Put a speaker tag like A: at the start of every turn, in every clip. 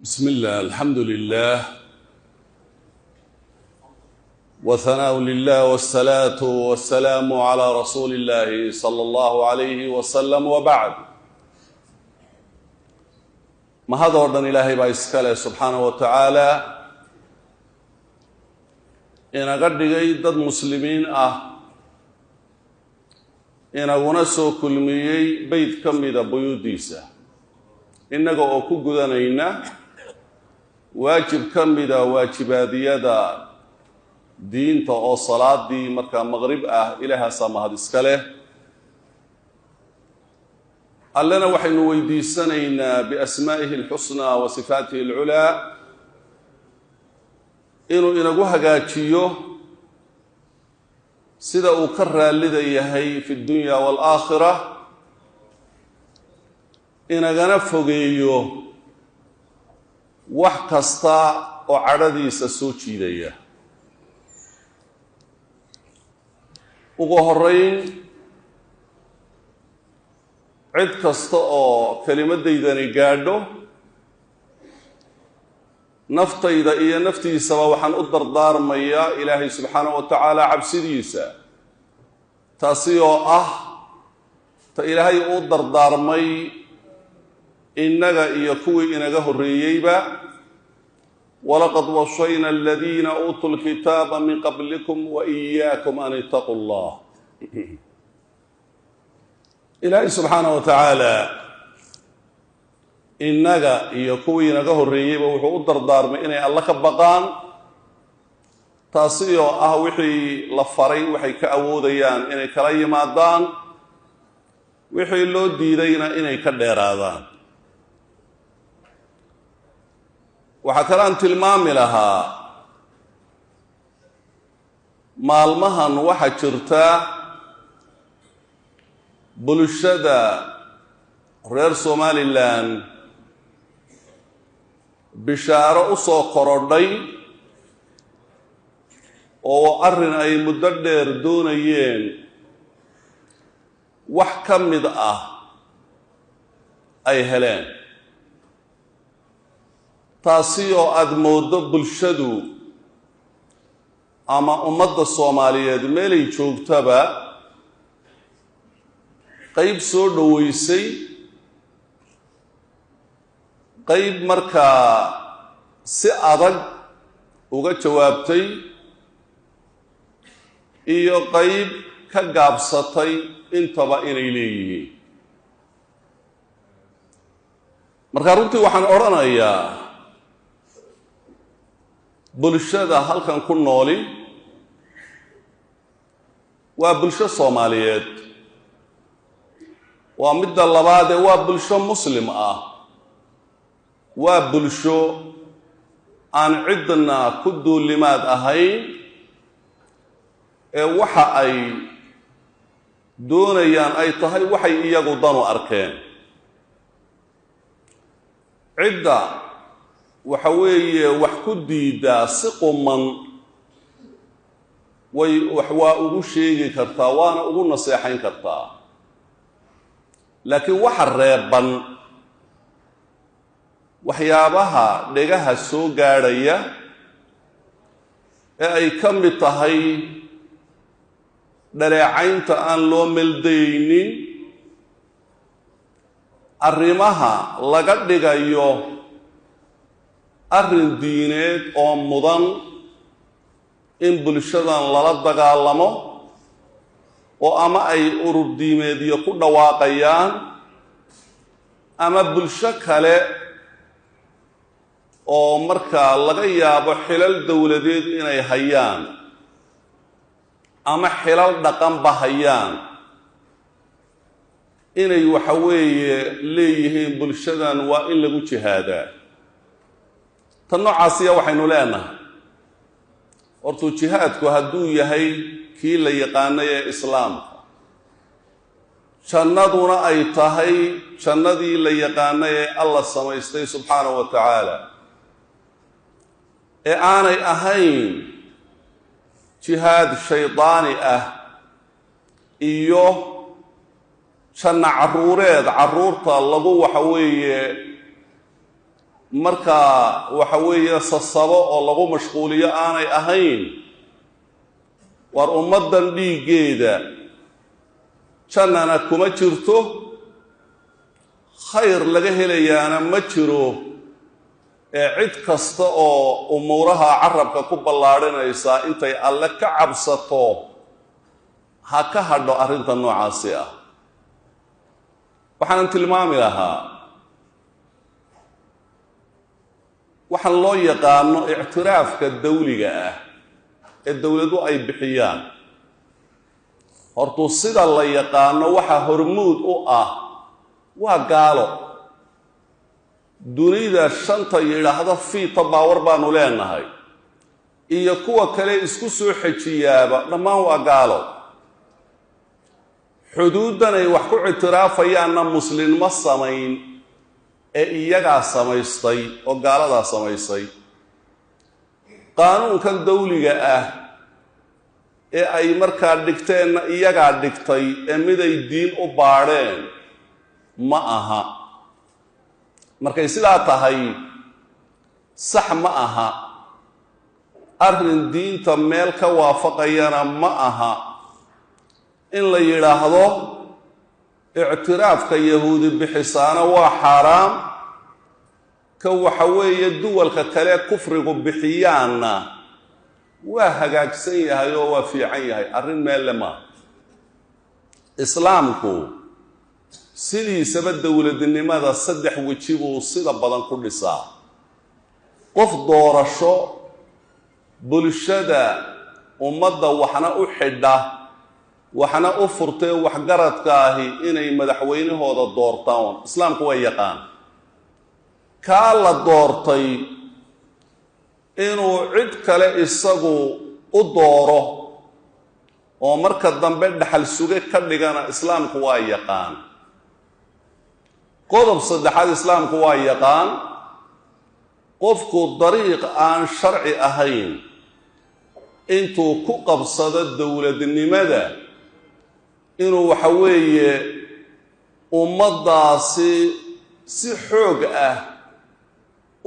A: بسم الله الحمد لله وثناء لله والصلاة والسلام على رسول الله صلى الله عليه وسلم وبعد ما هذا وردن إلهي بإسكاله سبحانه وتعالى إن قد جيدد مسلمين إن ونسو كل ميي بيت كميدا بيوديسة إنك أكو قدنينا واجب كميدا واجباديدا diinta oo salaadii marka maghrib ilaaha samahad iska leh allana waxaynu weydiisanaynaa bi asmaa'ihi alhusna wa sifaatihi alula inuu inagu hagaajiyo sida uu ka raalida yahay fi dunya wal aakhirah inagana fogeeyo wax kasta oo cadhadiisa soo jiidaya ugu horeyn cid kasta oo kelimadeydani gaadho naftayda iyo naftiisaba waxaan u dardaarmayaa ilaahay subxaanahu wa tacaala cabsidiisa taasi oo ta ilaahay uu dardaarmay innaga iyo kuwii inaga horreeyeyba ولقد وصينا الذين أوتوا الكتاب من قبلكم وإياكم أن اتقوا الله إلهي سبحانه وتعالى إنك يكوي نجاه الريب وحو الدردار من إني الله كبقان تاسيو وحي لفري وحي كأوديان إني كري مادان وحي لو ديدين إني كديرادان waxaa kalaan tilmaami lahaa maalmahan waxaa jirta bulshada reer Somaliland bishaaro u soo korodhay oo arrin ay muddo dheer doonayeen wax ka mid ay heleen taasi oo aad moodo bulshadu ama ummadda Soomaaliyeed meelay joogtaba qayb soo dhaweysay qayb markaa si adag uga jawaabtay iyo qayb ka gaabsatay intaba inay leeyihiin marka runtii waxaan oranayaa bulshada halkan ku nooli waa bulsho Soomaaliyeed waa midda labaad waa bulsho muslim waa bulsho aan cidna ku duulimaad ahayn ee waxa ay doonayaan ay tahay waxay iyagu danu arkeen cidda waxa weeye wax ku diida si quman waa ugu sheegi kartaa waana ugu naseexayn kartaa laakiin waxa reeban waxyaabaha dhegaha soo gaadhaya ee ay ka mid tahay dhaleecaynta aan loo meeldaynin arrimaha laga dhigayo arrin diineed oo mudan in bulshadan lala dagaalamo oo ama ay urur diimeedyo ku dhawaaqayaan ama bulsho kale oo markaa laga yaabo xilal dowladeed inay hayaan ama xilal dhaqanba hayaan inay waxa weeye leeyihiin bulshadan waa in lagu jihaadaa tan noocaasiya waxaynu leenahay hortuu jihaadku hadduu yahay kii la yaqaanay ee islaamka jannaduna ay tahay jannadii la yaqaanay ee Allah samaystay subxaanahu wa tacaala ee aanay ahayn jihaad shaydaani iyo janna carruurta lagu waxa weeye marka waxa weeye sasabo oo lagu mashquuliyo aanay ahayn war ummadan dhiigeeda jannana kuma jirto khayr laga helayaana ma jiro ee cid kasta oo umuuraha carabka ku ballaadhinaysa intay alle ka cabsato ha ka hadho arrinta noocaasi ah waxaan tilmaami lahaa waxaan loo yaqaano ictiraafka dawliga ah ee dawladu ay bixiyaan hortu sida la yaqaano waxa hormuud u ah waa gaalo dunida shanta yidhaahda fiita baawar baanu leenahay iyo kuwa kale isku soo xejiyaaba dhammaan waa gaalo xuduudan ay wax ku ictiraafayaanna muslin ma samayn ee iyagaa samaystay oo gaaladaa samaysay qaanuunkan dawliga ah ee ay markaa dhigteenna iyagaa dhigtay ee miday diin u baadheen ma aha markay sidaa tahay sax ma aha arrin diinta meel ka waafaqayana ma aha in la yidhaahdo ictiraafka yahuudi bixisaana waa xaaraam ka waxa weeye duwalka kale kufrigu bixiyaanna waa hagaagsan yahay oo waa fiican yahay arrin meelle maaha islaamku sidiisaba dowladnimada saddex weji buu sida badan ku dhisaa qof doorasho bulshada ummadda waxna u xidha waxna u furtee waxgaradka ahi inay madaxweynahooda doortaan islaamku way yaqaan kaa la doortay inuu cid kale isagu u dooro oo marka dambe dhaxal suge ka dhigana islaamku waa yaqaan qodob saddexaad islaamku waa yaqaan qofku dariiq aan sharci ahayn intuu ku qabsado dowladnimada inuu waxa weeye ummaddaasi si xoog ah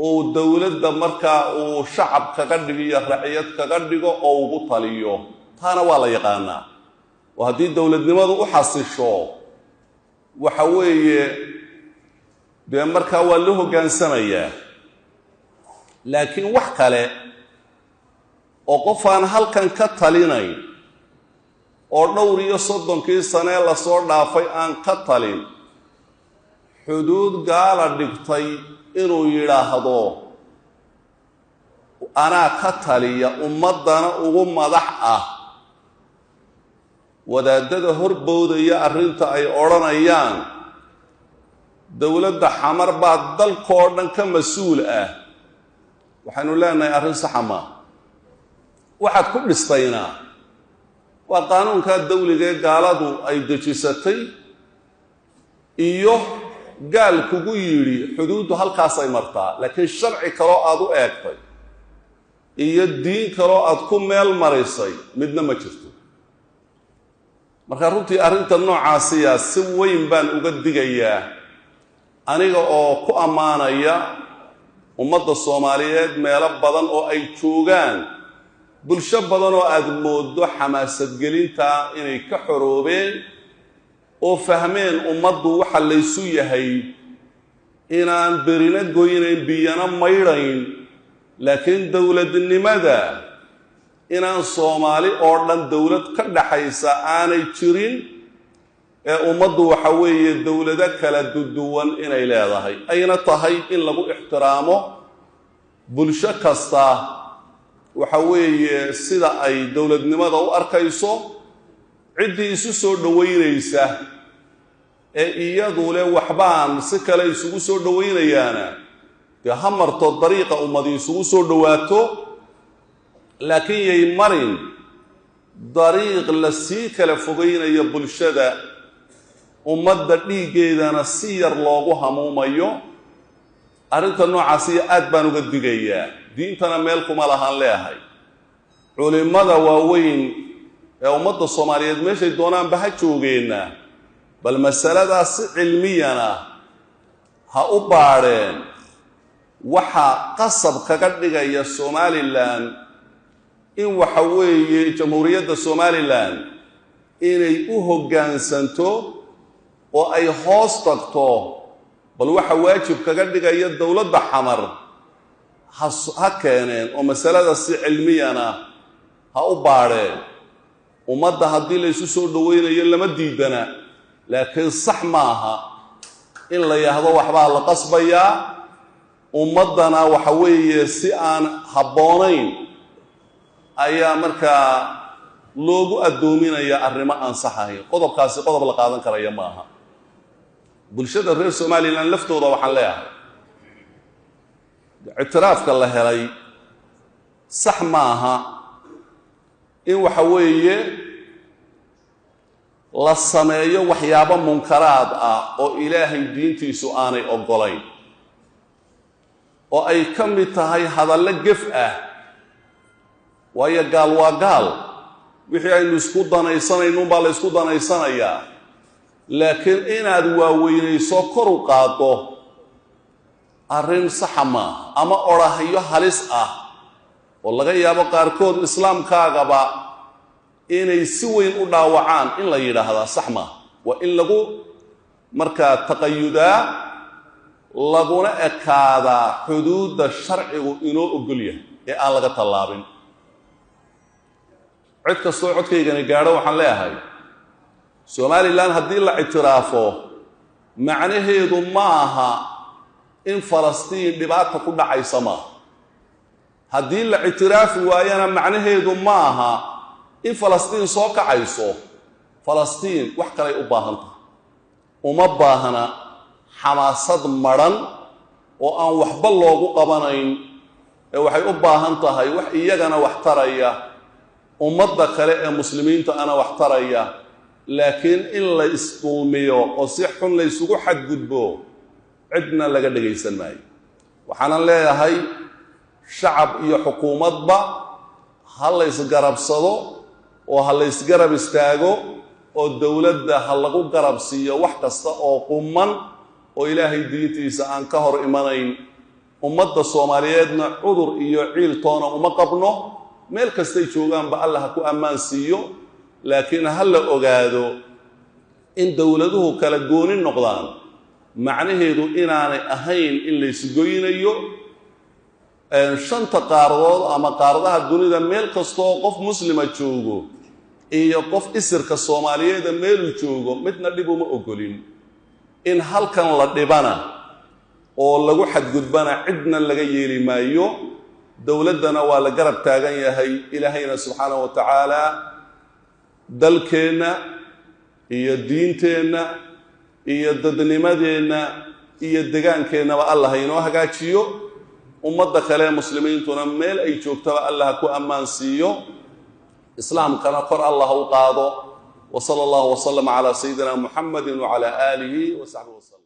A: uu dowladda markaa uu shacab kaga dhigiyo raciyad kaga dhigo oo ugu taliyo taana waa la yaqaanaa oo haddii dowladnimadu u xasisho waxa weeye dee markaa waa la hoggaansamayaa laakiin wax kale oo qof aan halkan ka talinayn oo dhowr iyo 30 sane lasoo dhaafay aan ka talin xuduud gaala dhigtay inuu yidhaahdo anaa ka taliya ummaddana ugu madax ah wadaadada horboodaya arrinta ay odhanayaan dowladda xamar baa dalkoo dhan ka mas-uul ah waxaanu leenahay arrin saxa maa waxaad ku dhistaynaa waa qaanuunkaa dawliga ee gaaladu ay dejisatay iyo gaal kugu yidhi xuduuddu halkaasay martaa laakiin sharci kaloo aad u eegtay iyo diin kaloo aad ku meel marisay midna ma jirto marka runtii arrinta noocaasiya si weyn baan uga digayaa aniga oo ku ammaanaya ummadda Soomaaliyeed meelo badan oo ay joogaan bulsho badan oo aad moodo xamaasad gelinta inay ka xoroobeen oo fahmeen ummaddu waxa laysu yahay inaan berina goynayn biyana maydhayn laakiin dowladnimada inaan Soomaali oo dhan dowlad ka dhaxaysa aanay jirin ee ummaddu waxa weeye dowlado kala duwan inay leedahay ayna tahay in lagu ixtiraamo bulsho kasta waxa weeye sida ay dowladnimada u arkayso ciddii isu soo dhaweynaysa ee iyadu leh waxbaan si kale isugu soo dhaweynayaana dee ha marto dariiqa ummadii isugu soo dhawaato laakiin yay marin dariiq la sii kala fogeynayo bulshada ummadda dhiiggeedana si yar loogu hamuumayo arrinta noocaasiya aad baan uga digayaa diintana meel kuma lahaan leehay culimmada waaweyn ee ummadda Soomaaliyeed meeshay doonaanba ha joogeenna bal masaladaas cilmiyana ha u baadheen waxa qasab kaga dhigaya Somaliland in waxa weeye jamhuuriyadda Somaliland inay u hoggaansanto oo ay hoos tagto bal waxa waajib kaga dhigaya dawladda xamar ha keeneen oo masalada si cilmiyana ha u baareen ummadda haddii la isu soo dhaweynayo lama diidana laakiin sax maaha in la yahdo waxbaa la qasbayaa ummaddana waxa weeye si aan habboonayn ayaa markaa loogu addoominaya arrimo aan sax ahayn qodobkaasi qodob la qaadan karaya maaha bulshada reer Somaliland laftooda waxaan leeyahay ictiraafka la helay sax maaha in waxa weeye la sameeyo waxyaabo munkaraad ah oo ilaahay diintiisu aanay ogolayn oo ay ka mid tahay hadallo gef ah waayo gaal waa gaal wixii aynu isku danaysanayno baa la isku danaysanayaa laakiin inaad waaweynayso kor u qaado arrin sax ma ama orahayo halis ah oo laga yaabo qaarkood islaamkaagaba inay si weyn u dhaawacaan in la yiraahdo sax ma waa in lagu markaa taqayudaa laguna ekaada xuduudda sharcigu inoo ogol yahay ee aan laga tallaabin cid kastoo codkaygani gaadho waxaan leeyahay Somaliland haddii la ictiraafo macnaheedu ma aha in Falastiin dhibaato ku dhacaysa ma haddii la ictiraafi waayana macnaheedu ma aha in Falastiin soo kacayso Falastiin wax kale u baahan tahay uma baahna xamaasad maran oo aan waxba loogu qabanayn ee waxay u baahan tahay wax iyagana wax taraya ummadda kale ee muslimiinta ana wax taraya laakiin in la isdulmiyo oo si xun la isugu xadgudbo cidna laga dhageysan maayo waxaan leeyahay shacab iyo xukuumadba ha la isgarabsado oo ha la isgarab istaago oo dawladda ha lagu garab siiyo wax kasta oo qumman oo ilaahay diintiisa aan ka hor imanayn ummadda Soomaaliyeedna cudur iyo ciil toona uma qabno meel kastay joogaanba Allah ku ammaan siiyo laakiin hal la ogaado in dawladuhu kala gooni noqdaan macnaheedu inaanay ahayn in la isgoynayo shanta qaaradood ama qaaradaha dunida meel kastoo qof muslima joogo iyo qof isirka Soomaaliyeed meel uu joogo midna dhib uma ogolin in halkan la dhibana oo lagu xadgudbana cidna laga yeeli maayo dawladdana waa la garab taagan yahay ilaahayna subxaanahu wa tacaala dalkeena iyo diinteena iyo dadnimadeena iyo deegaankeenaba Allah inoo hagaajiyo ummadda kale muslimiintuna meel ay joogtaba Allah ku ammaan siiyo islaamkana kor Allah u qaado wa sallallahu wa sallama ala sayyidina Muhammadin wa ala alihi wa sahbihi